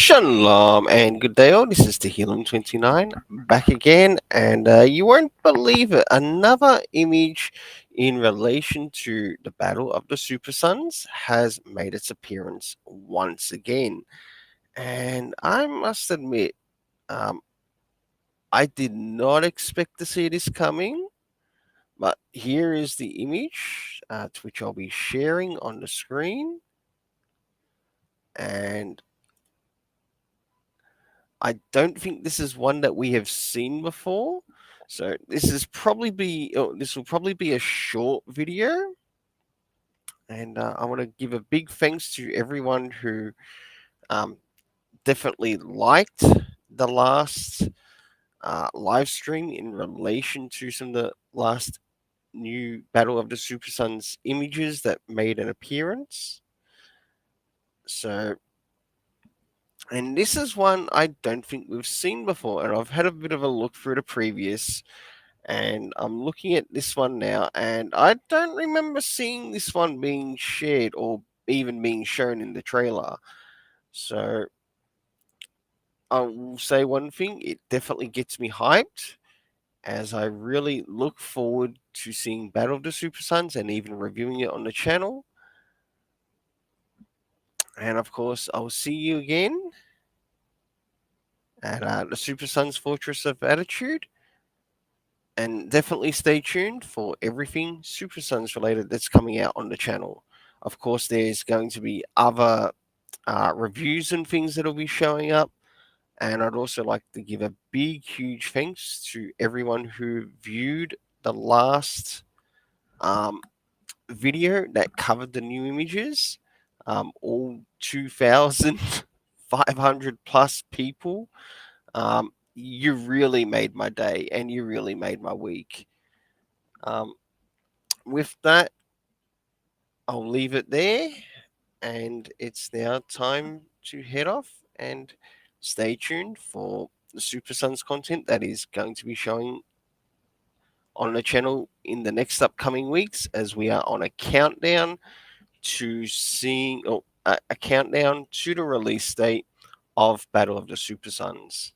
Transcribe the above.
Shalom and good day all. This is the Healing 29 back again, and you won't believe it. Another image in relation to the Battle of the Super Sons has made its appearance once again. And I must admit, um, I did not expect to see this coming, but here is the image to which I'll be sharing on the screen. And I don't think this is one that we have seen before. So this will probably be a short video, and I want to give a big thanks to everyone who um, definitely liked the last live stream in relation to some of the last new Battle of the Super Sons images that made an appearance. So, and this is one I don't think we've seen before, and I've had a bit of a look through the previous. And I'm looking at this one now, and I don't remember seeing this one being shared or even being shown in the trailer. So I will say one thing, it definitely gets me hyped as I really look forward to seeing Battle of the Super Sons and even reviewing it on the channel. And of course, I'll see you again at the Super Sons Fortress of Attitude. And definitely stay tuned for everything Super Sons related that's coming out on the channel. Of course, there's going to be other reviews and things that'll be showing up. And I'd also like to give a big, huge thanks to everyone who viewed the last video that covered the new images. All 2,500 plus people. You really made my day and you really made my week. With that, I'll leave it there, and it's now time to head off and stay tuned for the Super Sons content that is going to be showing on the channel in the next upcoming weeks as we are on a countdown to seeing a countdown to the release date of Battle of the Super Sons.